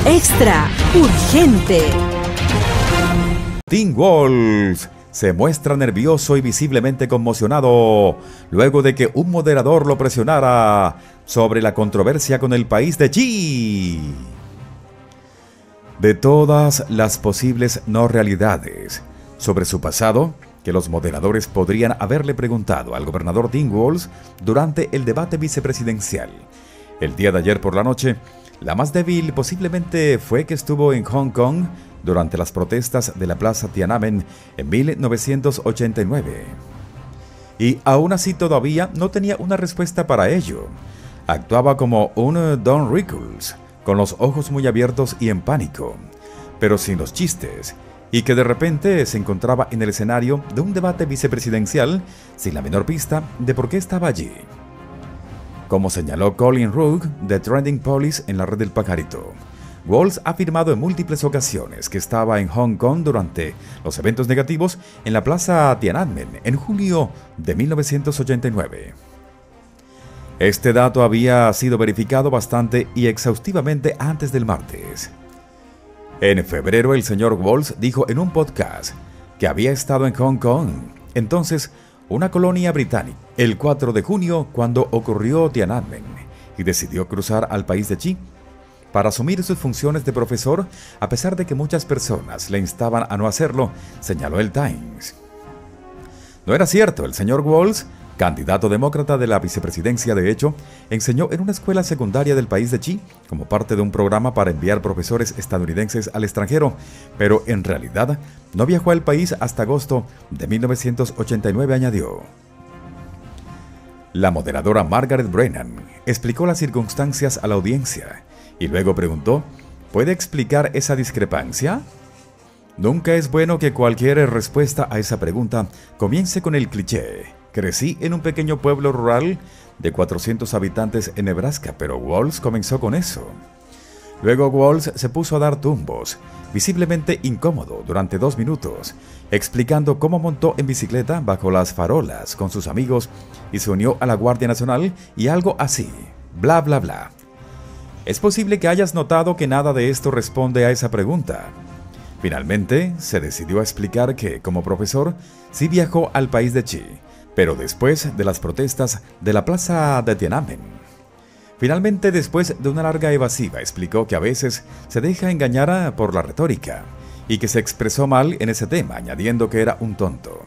Extra urgente. Tim Walz se muestra nervioso y visiblemente conmocionado luego de que un moderador lo presionara sobre la controversia con el país de Chi. De todas las posibles no realidades sobre su pasado que los moderadores podrían haberle preguntado al gobernador Tim Walz durante el debate vicepresidencial el día de ayer por la noche, la más débil posiblemente fue que estuvo en Hong Kong durante las protestas de la Plaza Tiananmen en 1989. Y aún así todavía no tenía una respuesta para ello. Actuaba como un Don Rickles, con los ojos muy abiertos y en pánico, pero sin los chistes, y que de repente se encontraba en el escenario de un debate vicepresidencial sin la menor pista de por qué estaba allí. Como señaló Colin Rook de Trending Police en la red del Pajarito, Walz ha afirmado en múltiples ocasiones que estaba en Hong Kong durante los eventos negativos en la Plaza Tiananmen en julio de 1989. Este dato había sido verificado bastante y exhaustivamente antes del martes. En febrero, el señor Walz dijo en un podcast que había estado en Hong Kong, entonces una colonia británica, el 4 de junio cuando ocurrió Tiananmen, y decidió cruzar al país de Chi para asumir sus funciones de profesor, a pesar de que muchas personas le instaban a no hacerlo, señaló el Times. No era cierto, el señor Walz, candidato demócrata de la vicepresidencia de hecho, enseñó en una escuela secundaria del país de Chi como parte de un programa para enviar profesores estadounidenses al extranjero, pero en realidad no viajó al país hasta agosto de 1989, añadió. La moderadora Margaret Brennan explicó las circunstancias a la audiencia y luego preguntó, ¿puede explicar esa discrepancia? Nunca es bueno que cualquier respuesta a esa pregunta comience con el cliché. Crecí en un pequeño pueblo rural de 400 habitantes en Nebraska, pero Walz comenzó con eso. Luego Walz se puso a dar tumbos, visiblemente incómodo durante 2 minutos, explicando cómo montó en bicicleta bajo las farolas con sus amigos y se unió a la Guardia Nacional y algo así, bla bla bla. Es posible que hayas notado que nada de esto responde a esa pregunta. Finalmente, se decidió a explicar que, como profesor, sí viajó al país de Chi, pero después de las protestas de la plaza de Tiananmen. Finalmente, después de una larga evasiva, explicó que a veces se deja engañar por la retórica y que se expresó mal en ese tema, añadiendo que era un tonto.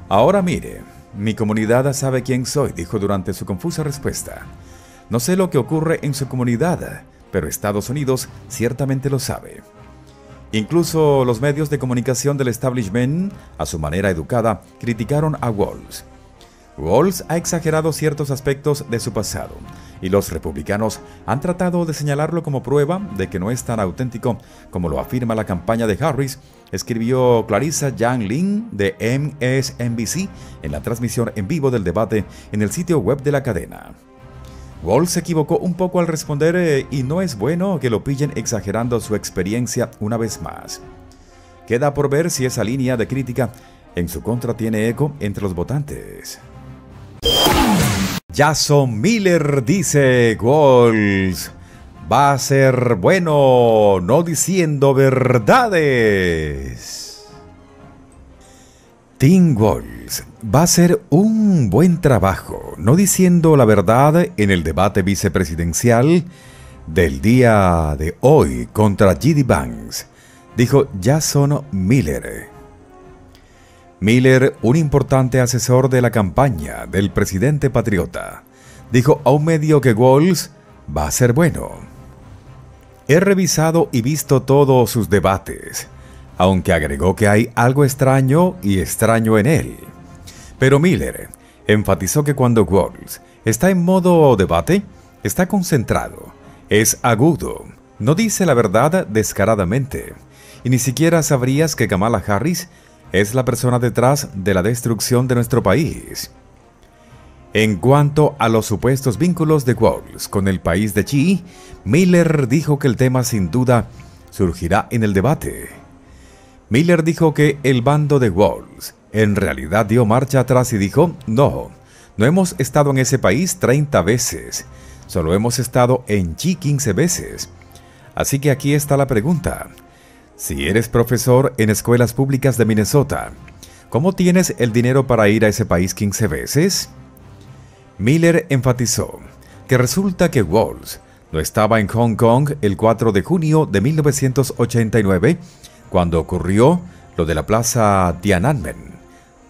Ahora mire, mi comunidad sabe quién soy, dijo durante su confusa respuesta. No sé lo que ocurre en su comunidad, pero Estados Unidos ciertamente lo sabe. Incluso los medios de comunicación del establishment, a su manera educada, criticaron a Walz. Walz ha exagerado ciertos aspectos de su pasado, y los republicanos han tratado de señalarlo como prueba de que no es tan auténtico como lo afirma la campaña de Harris, escribió Clarissa Yang Lin de MSNBC en la transmisión en vivo del debate en el sitio web de la cadena. Walz se equivocó un poco al responder y no es bueno que lo pillen exagerando su experiencia una vez más. Queda por ver si esa línea de crítica en su contra tiene eco entre los votantes. Jason Miller dice Walz va a ser bueno no diciendo verdades. Tim Walz va a hacer un buen trabajo no diciendo la verdad en el debate vicepresidencial del día de hoy contra J.D. Vance, dijo Jason Miller. Miller, un importante asesor de la campaña del presidente patriota, dijo a un medio que Walz va a ser bueno. He revisado y visto todos sus debates, aunque agregó que hay algo extraño en él. Pero Miller enfatizó que cuando Walz está en modo debate, está concentrado, es agudo, no dice la verdad descaradamente, y ni siquiera sabrías que Kamala Harris es la persona detrás de la destrucción de nuestro país. En cuanto a los supuestos vínculos de Walz con el país de Chi, Miller dijo que el tema sin duda surgirá en el debate. Miller dijo que el bando de Walz en realidad dio marcha atrás y dijo, no hemos estado en ese país 30 veces, solo hemos estado en Chi 15 veces. Así que aquí está la pregunta. Si eres profesor en escuelas públicas de Minnesota, ¿cómo tienes el dinero para ir a ese país 15 veces? Miller enfatizó que resulta que Walz no estaba en Hong Kong el 4 de junio de 1989, cuando ocurrió lo de la plaza Tiananmen,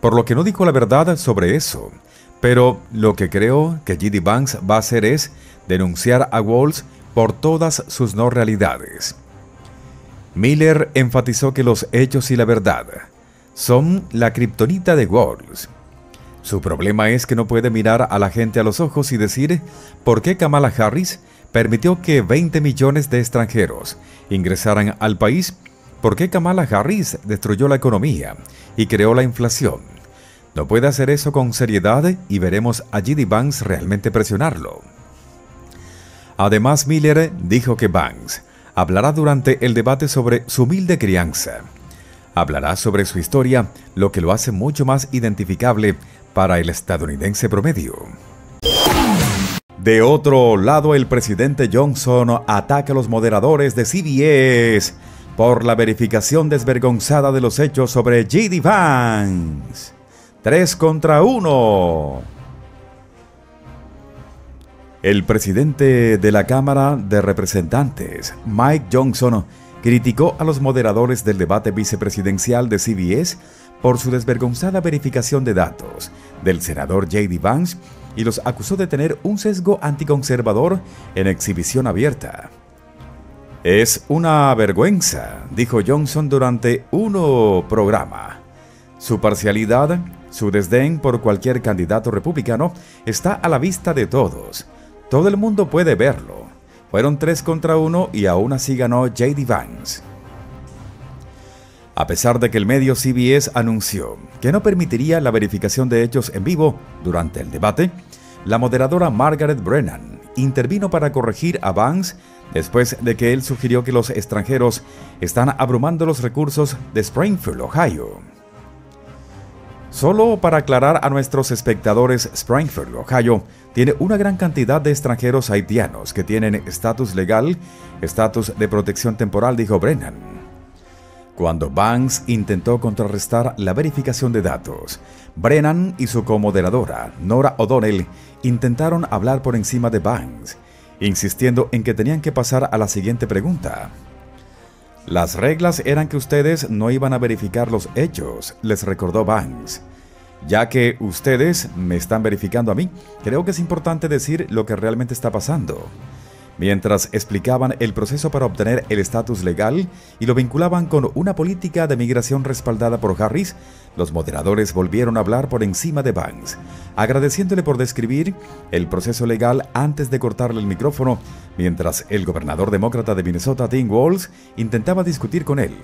por lo que no dijo la verdad sobre eso. Pero lo que creo que J.D. Vance va a hacer es denunciar a Walz por todas sus no realidades. Miller enfatizó que los hechos y la verdad son la kriptonita de Walz. Su problema es que no puede mirar a la gente a los ojos y decir por qué Kamala Harris permitió que 20 millones de extranjeros ingresaran al país, por qué Kamala Harris destruyó la economía y creó la inflación. No puede hacer eso con seriedad y veremos a J.D. Vance realmente presionarlo. Además, Miller dijo que Vance hablará durante el debate sobre su humilde crianza. Hablará sobre su historia, lo que lo hace mucho más identificable para el estadounidense promedio. De otro lado, el presidente Johnson ataca a los moderadores de CBS por la verificación desvergonzada de los hechos sobre J.D. Vance. 3 contra 1. El presidente de la Cámara de Representantes, Mike Johnson, criticó a los moderadores del debate vicepresidencial de CBS por su desvergonzada verificación de datos del senador J.D. Vance y los acusó de tener un sesgo anticonservador en exhibición abierta. Es una vergüenza, dijo Johnson durante un programa. Su parcialidad, su desdén por cualquier candidato republicano está a la vista de todos. Todo el mundo puede verlo. Fueron 3 contra 1 y aún así ganó J.D. Vance. A pesar de que el medio CBS anunció que no permitiría la verificación de hechos en vivo durante el debate, la moderadora Margaret Brennan intervino para corregir a Vance después de que él sugirió que los extranjeros están abrumando los recursos de Springfield, Ohio. Solo para aclarar a nuestros espectadores, Springfield, Ohio, tiene una gran cantidad de extranjeros haitianos que tienen estatus legal, estatus de protección temporal, dijo Brennan. Cuando Vance intentó contrarrestar la verificación de datos, Brennan y su comoderadora, Nora O'Donnell, intentaron hablar por encima de Vance, insistiendo en que tenían que pasar a la siguiente pregunta. Las reglas eran que ustedes no iban a verificar los hechos, les recordó Vance. Ya que ustedes me están verificando a mí, creo que es importante decir lo que realmente está pasando. Mientras explicaban el proceso para obtener el estatus legal y lo vinculaban con una política de migración respaldada por Harris, los moderadores volvieron a hablar por encima de Vance, agradeciéndole por describir el proceso legal antes de cortarle el micrófono, mientras el gobernador demócrata de Minnesota, Tim Walz, intentaba discutir con él.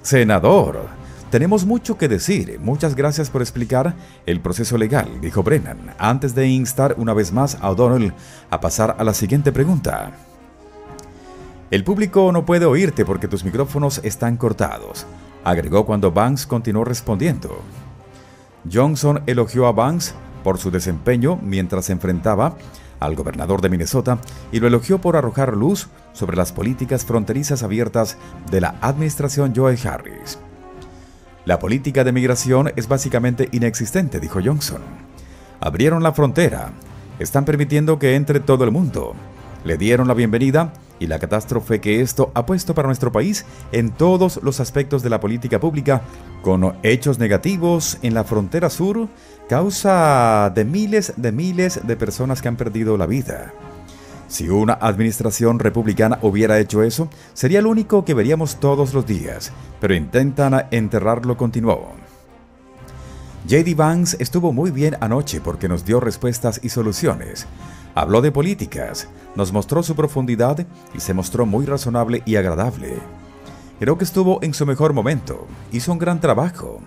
Senador, tenemos mucho que decir. Muchas gracias por explicar el proceso legal, dijo Brennan, antes de instar una vez más a O'Donnell a pasar a la siguiente pregunta. El público no puede oírte porque tus micrófonos están cortados, agregó cuando Vance continuó respondiendo. Johnson elogió a Vance por su desempeño mientras se enfrentaba al gobernador de Minnesota y lo elogió por arrojar luz sobre las políticas fronterizas abiertas de la administración Joe Harris. La política de migración es básicamente inexistente, dijo Johnson. Abrieron la frontera, están permitiendo que entre todo el mundo. Le dieron la bienvenida y la catástrofe que esto ha puesto para nuestro país en todos los aspectos de la política pública, con hechos negativos en la frontera sur, causa de miles de personas que han perdido la vida. Si una administración republicana hubiera hecho eso, sería lo único que veríamos todos los días, pero intentan enterrarlo, continuó. J.D. Vance estuvo muy bien anoche porque nos dio respuestas y soluciones. Habló de políticas, nos mostró su profundidad y se mostró muy razonable y agradable. Creo que estuvo en su mejor momento, hizo un gran trabajo.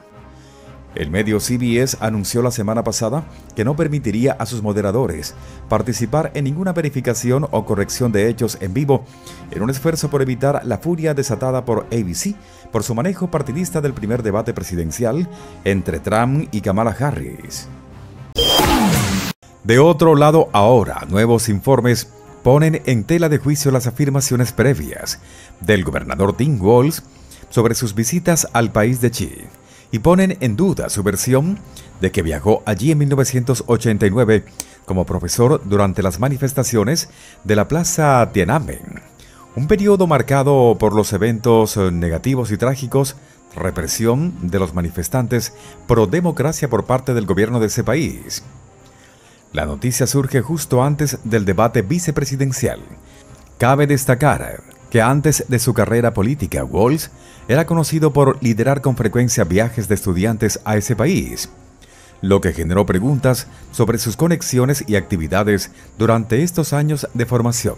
El medio CBS anunció la semana pasada que no permitiría a sus moderadores participar en ninguna verificación o corrección de hechos en vivo, en un esfuerzo por evitar la furia desatada por ABC por su manejo partidista del primer debate presidencial entre Trump y Kamala Harris. De otro lado, ahora, nuevos informes ponen en tela de juicio las afirmaciones previas del gobernador Tim Walz sobre sus visitas al país de Xi y ponen en duda su versión de que viajó allí en 1989 como profesor durante las manifestaciones de la Plaza Tiananmen, un periodo marcado por los eventos negativos y trágicos, represión de los manifestantes pro democracia por parte del gobierno de ese país. La noticia surge justo antes del debate vicepresidencial. Cabe destacar que antes de su carrera política, Walz era conocido por liderar con frecuencia viajes de estudiantes a ese país, lo que generó preguntas sobre sus conexiones y actividades durante estos años de formación.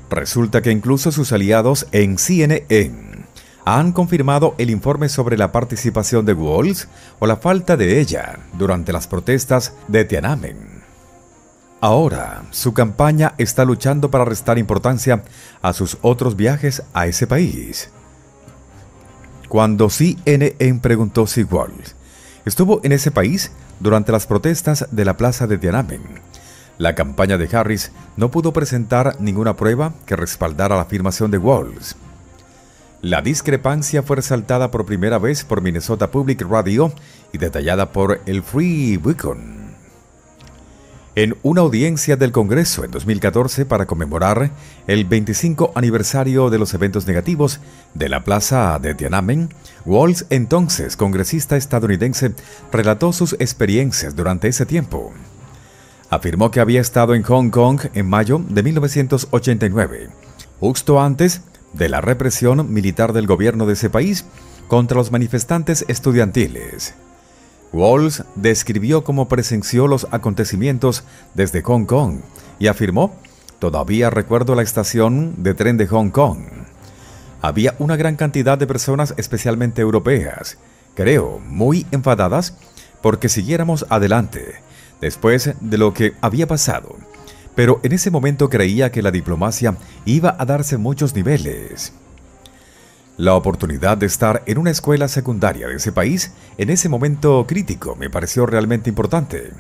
Resulta que incluso sus aliados en CNN han confirmado el informe sobre la participación de Walz o la falta de ella durante las protestas de Tiananmen. Ahora, su campaña está luchando para restar importancia a sus otros viajes a ese país. Cuando CNN preguntó si Walz estuvo en ese país durante las protestas de la plaza de Tiananmen, la campaña de Harris no pudo presentar ninguna prueba que respaldara la afirmación de Walz. La discrepancia fue resaltada por primera vez por Minnesota Public Radio y detallada por el Free Beacon. En una audiencia del Congreso en 2014 para conmemorar el 25 aniversario de los eventos negativos de la plaza de Tiananmen, Walz, entonces congresista estadounidense, relató sus experiencias durante ese tiempo. Afirmó que había estado en Hong Kong en mayo de 1989, justo antes de la represión militar del gobierno de ese país contra los manifestantes estudiantiles. Walz describió cómo presenció los acontecimientos desde Hong Kong y afirmó: "Todavía recuerdo la estación de tren de Hong Kong. Había una gran cantidad de personas, especialmente europeas, creo, muy enfadadas porque siguiéramos adelante después de lo que había pasado. Pero en ese momento creía que la diplomacia iba a darse en muchos niveles". La oportunidad de estar en una escuela secundaria de ese país en ese momento crítico me pareció realmente importante.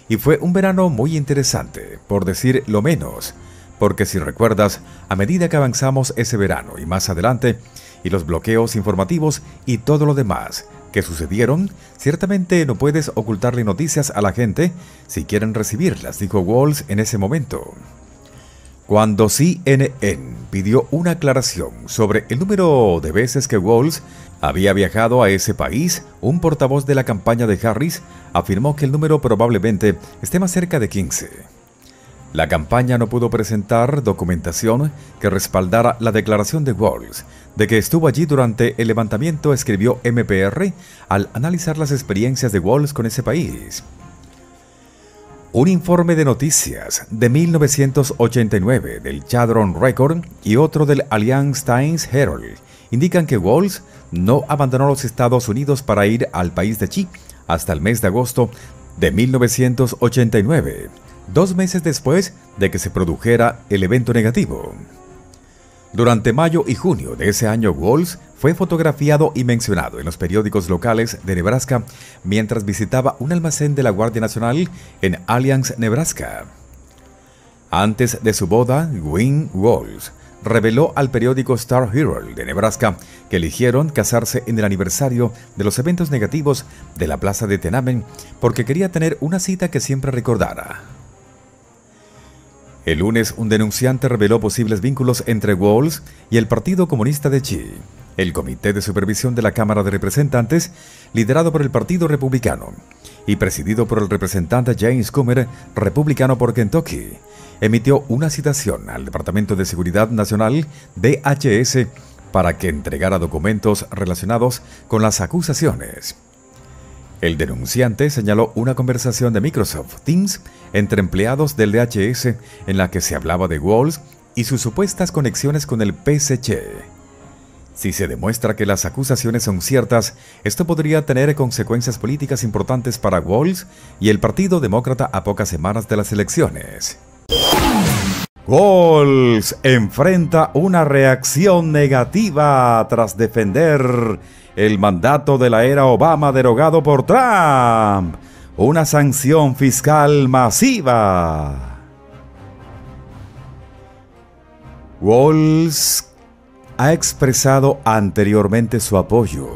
Y fue un verano muy interesante, por decir lo menos, porque si recuerdas, a medida que avanzamos ese verano y más adelante, y los bloqueos informativos y todo lo demás que sucedieron, ciertamente no puedes ocultarle noticias a la gente si quieren recibirlas, dijo Walz en ese momento. Cuando CNN pidió una aclaración sobre el número de veces que Walz había viajado a ese país, un portavoz de la campaña de Harris afirmó que el número probablemente esté más cerca de 15. La campaña no pudo presentar documentación que respaldara la declaración de Walz de que estuvo allí durante el levantamiento, escribió MPR al analizar las experiencias de Walz con ese país. Un informe de noticias de 1989 del Chadron Record y otro del Alliance Times Herald indican que Walz no abandonó los Estados Unidos para ir al país de Xi hasta el mes de agosto de 1989, 2 meses después de que se produjera el evento negativo. Durante mayo y junio de ese año, Walz fue fotografiado y mencionado en los periódicos locales de Nebraska mientras visitaba un almacén de la Guardia Nacional en Alliance, Nebraska. Antes de su boda, Wynne Walz reveló al periódico Star Herald de Nebraska que eligieron casarse en el aniversario de los eventos negativos de la plaza de Tiananmen porque quería tener una cita que siempre recordara. El lunes, un denunciante reveló posibles vínculos entre Walz y el Partido Comunista de Xi. El Comité de Supervisión de la Cámara de Representantes, liderado por el Partido Republicano y presidido por el representante James Comer, republicano por Kentucky, emitió una citación al Departamento de Seguridad Nacional, DHS, para que entregara documentos relacionados con las acusaciones. El denunciante señaló una conversación de Microsoft Teams entre empleados del DHS en la que se hablaba de Walz y sus supuestas conexiones con el PSC. Si se demuestra que las acusaciones son ciertas, esto podría tener consecuencias políticas importantes para Walz y el Partido Demócrata a pocas semanas de las elecciones. Walz enfrenta una reacción negativa tras defender el mandato de la era Obama derogado por Trump, una sanción fiscal masiva. Walz ha expresado anteriormente su apoyo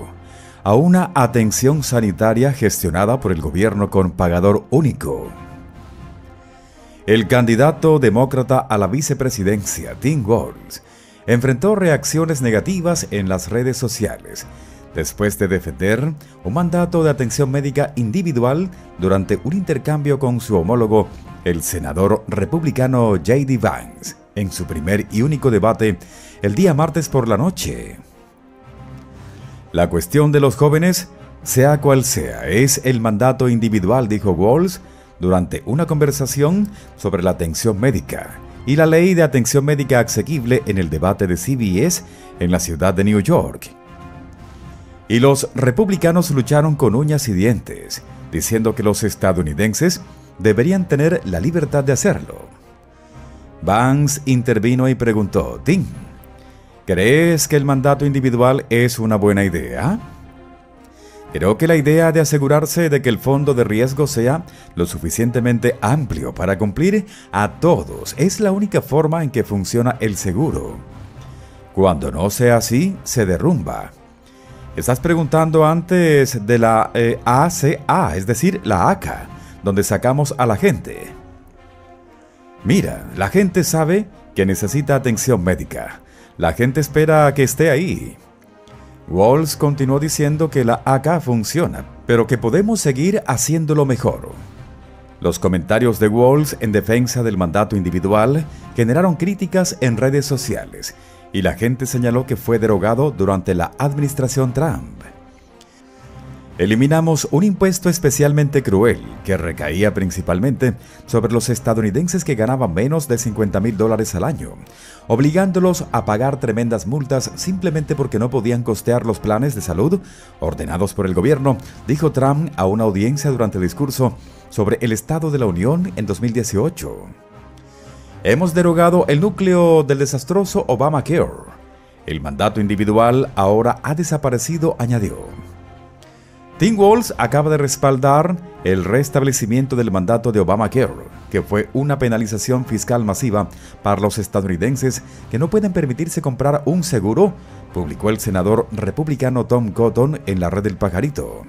a una atención sanitaria gestionada por el gobierno con pagador único. El candidato demócrata a la vicepresidencia, Tim Walz, enfrentó reacciones negativas en las redes sociales después de defender un mandato de atención médica individual durante un intercambio con su homólogo, el senador republicano J.D. Vance, en su primer y único debate el día martes por la noche. La cuestión de los jóvenes, sea cual sea, es el mandato individual, dijo Walz durante una conversación sobre la atención médica y la ley de atención médica asequible en el debate de CBS en la ciudad de New York. Y los republicanos lucharon con uñas y dientes, diciendo que los estadounidenses deberían tener la libertad de hacerlo. Vance intervino y preguntó: Tim, ¿crees que el mandato individual es una buena idea? Creo que la idea de asegurarse de que el fondo de riesgo sea lo suficientemente amplio para cumplir a todos es la única forma en que funciona el seguro. Cuando no sea así, se derrumba. Estás preguntando antes de la ACA, es decir, la ACA, donde sacamos a la gente. Mira, la gente sabe que necesita atención médica. La gente espera a que esté ahí. Walz continuó diciendo que la ACA funciona, pero que podemos seguir haciéndolo mejor. Los comentarios de Walz en defensa del mandato individual generaron críticas en redes sociales, y la gente señaló que fue derogado durante la administración Trump. Eliminamos un impuesto especialmente cruel que recaía principalmente sobre los estadounidenses que ganaban menos de $50,000 al año, obligándolos a pagar tremendas multas simplemente porque no podían costear los planes de salud ordenados por el gobierno, dijo Trump a una audiencia durante el discurso sobre el Estado de la Unión en 2018. Hemos derogado el núcleo del desastroso Obamacare. El mandato individual ahora ha desaparecido, añadió. Tim Walz acaba de respaldar el restablecimiento del mandato de Obamacare, que fue una penalización fiscal masiva para los estadounidenses que no pueden permitirse comprar un seguro, publicó el senador republicano Tom Cotton en la red del Pajarito.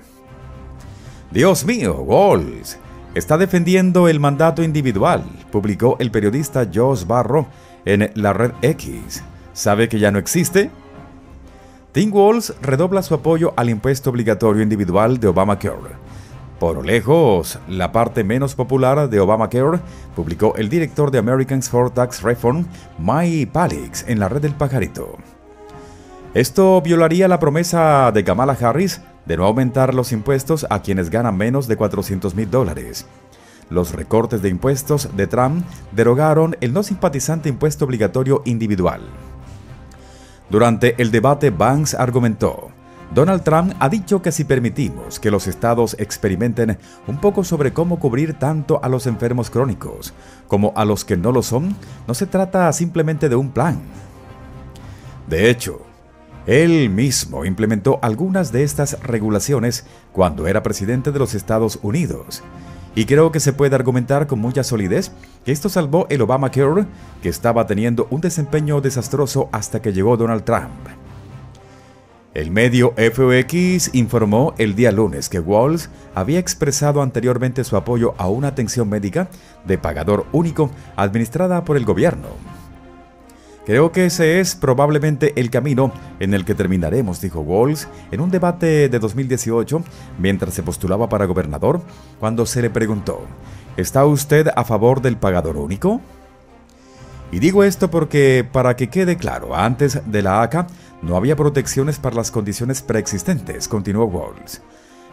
Dios mío, Walz está defendiendo el mandato individual, publicó el periodista Josh Barro en la red X. ¿Sabe que ya no existe? Tim Walz redobla su apoyo al impuesto obligatorio individual de Obamacare. Por lejos, la parte menos popular de Obamacare, publicó el director de Americans for Tax Reform, Mike Palix, en la red del Pajarito. Esto violaría la promesa de Kamala Harris de no aumentar los impuestos a quienes ganan menos de $400,000. Los recortes de impuestos de Trump derogaron el no simpatizante impuesto obligatorio individual. Durante el debate, Vance argumentó: Donald Trump ha dicho que si permitimos que los estados experimenten un poco sobre cómo cubrir tanto a los enfermos crónicos como a los que no lo son, no se trata simplemente de un plan. De hecho, él mismo implementó algunas de estas regulaciones cuando era presidente de los Estados Unidos. Y creo que se puede argumentar con mucha solidez que esto salvó el Obamacare, que estaba teniendo un desempeño desastroso hasta que llegó Donald Trump. El medio FOX informó el día lunes que Walz había expresado anteriormente su apoyo a una atención médica de pagador único administrada por el gobierno. Creo que ese es probablemente el camino en el que terminaremos, dijo Walz en un debate de 2018 mientras se postulaba para gobernador, cuando se le preguntó: ¿está usted a favor del pagador único? Y digo esto porque, para que quede claro, antes de la ACA no había protecciones para las condiciones preexistentes, continuó Walz.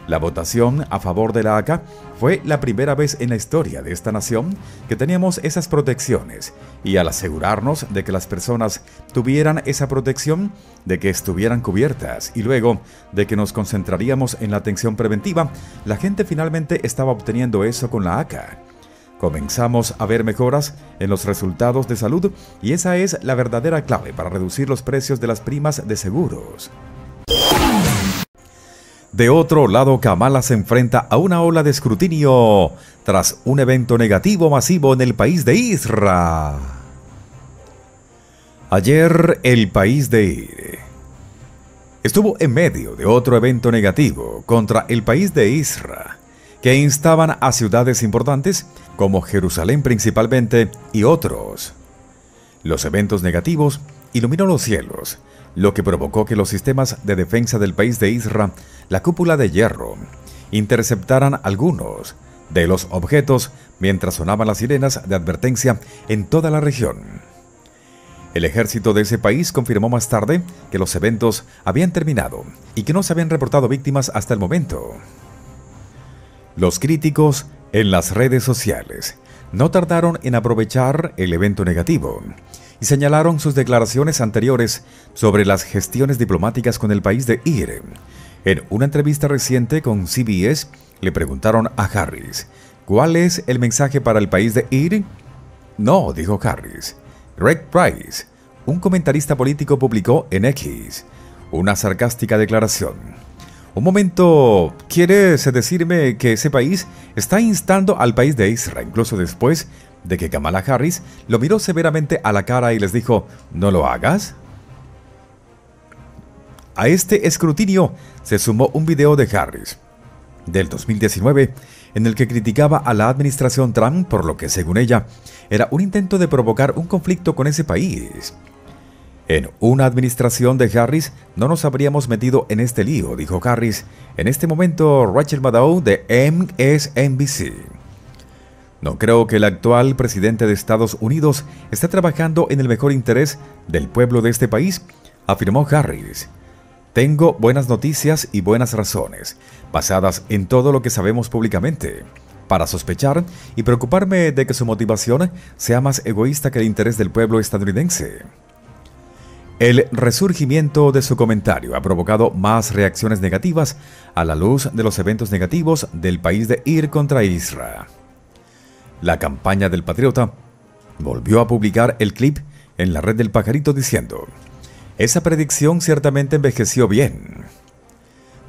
La votación a favor de la ACA fue la primera vez en la historia de esta nación que teníamos esas protecciones, y al asegurarnos de que las personas tuvieran esa protección, de que estuvieran cubiertas y luego de que nos concentraríamos en la atención preventiva, la gente finalmente estaba obteniendo eso con la ACA. Comenzamos a ver mejoras en los resultados de salud y esa es la verdadera clave para reducir los precios de las primas de seguros. De otro lado, Kamala se enfrenta a una ola de escrutinio tras un evento negativo masivo en el país de Israel. Ayer el país de Ir estuvo en medio de otro evento negativo contra el país de Israel, que instaban a ciudades importantes como Jerusalén principalmente y otros. Los eventos negativos iluminó los cielos, lo que provocó que los sistemas de defensa del país de Israel, la cúpula de hierro, interceptaran algunos de los objetos mientras sonaban las sirenas de advertencia en toda la región. El ejército de ese país confirmó más tarde que los eventos habían terminado y que no se habían reportado víctimas hasta el momento. Los críticos en las redes sociales no tardaron en aprovechar el evento negativo y señalaron sus declaraciones anteriores sobre las gestiones diplomáticas con el país de Ir. En una entrevista reciente con CBS, le preguntaron a Harris, ¿cuál es el mensaje para el país de Ir? No, dijo Harris. Greg Price, un comentarista político, publicó en X una sarcástica declaración. Un momento, ¿quieres decirme que ese país está instando al país de Israel, incluso después de que Kamala Harris lo miró severamente a la cara y les dijo, ¿no lo hagas? A este escrutinio se sumó un video de Harris del 2019 en el que criticaba a la administración Trump por lo que, según ella, era un intento de provocar un conflicto con ese país. En una administración de Harris no nos habríamos metido en este lío, dijo Harris. En este momento, Rachel Maddow de MSNBC. No creo que el actual presidente de Estados Unidos esté trabajando en el mejor interés del pueblo de este país, afirmó Harris. Tengo buenas noticias y buenas razones, basadas en todo lo que sabemos públicamente, para sospechar y preocuparme de que su motivación sea más egoísta que el interés del pueblo estadounidense. El resurgimiento de su comentario ha provocado más reacciones negativas a la luz de los eventos negativos del país de Ir contra Israel. La campaña del Patriota volvió a publicar el clip en la red del pajarito diciendo, esa predicción ciertamente envejeció bien.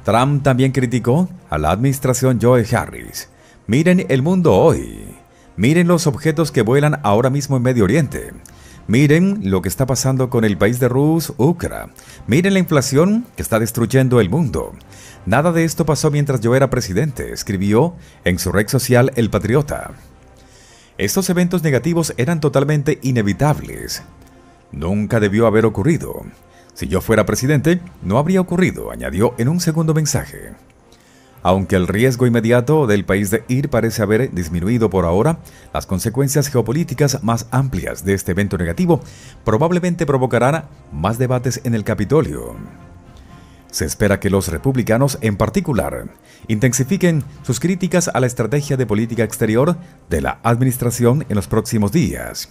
Trump también criticó a la administración Joe Harris. Miren el mundo hoy. Miren los objetos que vuelan ahora mismo en Medio Oriente. Miren lo que está pasando con el país de Rusia, Ucrania. Miren la inflación que está destruyendo el mundo. Nada de esto pasó mientras yo era presidente, escribió en su red social El Patriota. Estos eventos negativos eran totalmente inevitables. Nunca debió haber ocurrido. Si yo fuera presidente, no habría ocurrido, añadió en un segundo mensaje. Aunque el riesgo inmediato del país de Ir parece haber disminuido por ahora, las consecuencias geopolíticas más amplias de este evento negativo probablemente provocarán más debates en el Capitolio. Se espera que los republicanos, en particular, intensifiquen sus críticas a la estrategia de política exterior de la administración en los próximos días.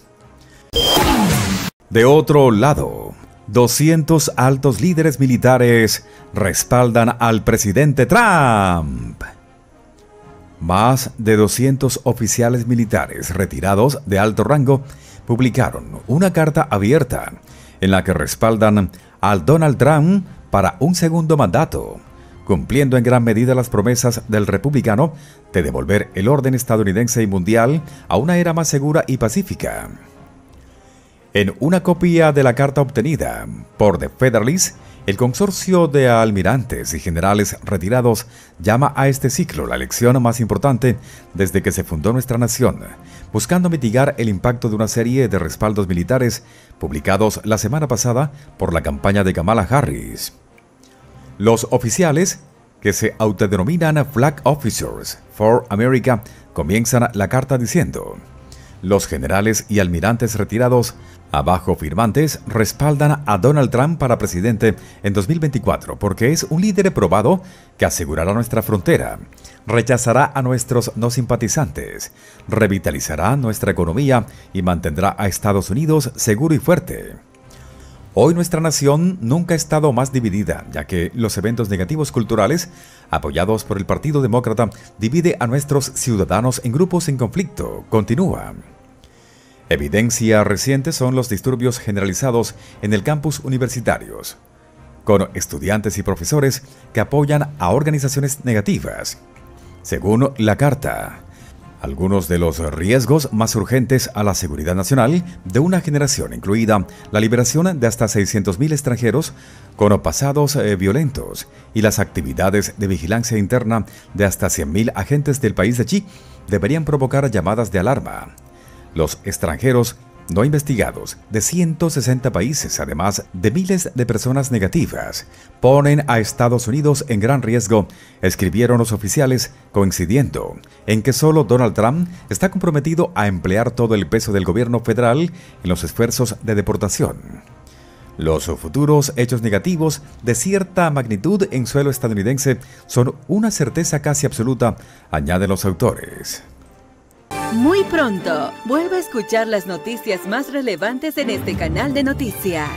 De otro lado, 200 altos líderes militares respaldan al presidente Trump. Más de 200 oficiales militares retirados de alto rango publicaron una carta abierta en la que respaldan al Donald Trump para un segundo mandato, cumpliendo en gran medida las promesas del republicano de devolver el orden estadounidense y mundial a una era más segura y pacífica. En una copia de la carta obtenida por The Federalist, el consorcio de almirantes y generales retirados llama a este ciclo la lección más importante desde que se fundó nuestra nación, buscando mitigar el impacto de una serie de respaldos militares publicados la semana pasada por la campaña de Kamala Harris. Los oficiales, que se autodenominan Flag Officers for America, comienzan la carta diciendo: los generales y almirantes retirados, abajo firmantes, respaldan a Donald Trump para presidente en 2024 porque es un líder probado que asegurará nuestra frontera, rechazará a nuestros no simpatizantes, revitalizará nuestra economía y mantendrá a Estados Unidos seguro y fuerte. Hoy nuestra nación nunca ha estado más dividida, ya que los eventos negativos culturales, apoyados por el Partido Demócrata, divide a nuestros ciudadanos en grupos en conflicto, continúa. Evidencia reciente son los disturbios generalizados en el campus universitarios, con estudiantes y profesores que apoyan a organizaciones negativas. Según la carta, Algunos de los riesgos más urgentes a la seguridad nacional de una generación, incluida la liberación de hasta 600.000 extranjeros con pasados violentos y las actividades de vigilancia interna de hasta 100.000 agentes del país de Xi, deberían provocar llamadas de alarma. Los extranjeros no investigados de 160 países, además de miles de personas negativas, ponen a Estados Unidos en gran riesgo, escribieron los oficiales, coincidiendo en que solo Donald Trump está comprometido a emplear todo el peso del gobierno federal en los esfuerzos de deportación. Los futuros hechos negativos de cierta magnitud en suelo estadounidense son una certeza casi absoluta, añaden los autores. Muy pronto, vuelve a escuchar las noticias más relevantes en este canal de noticias.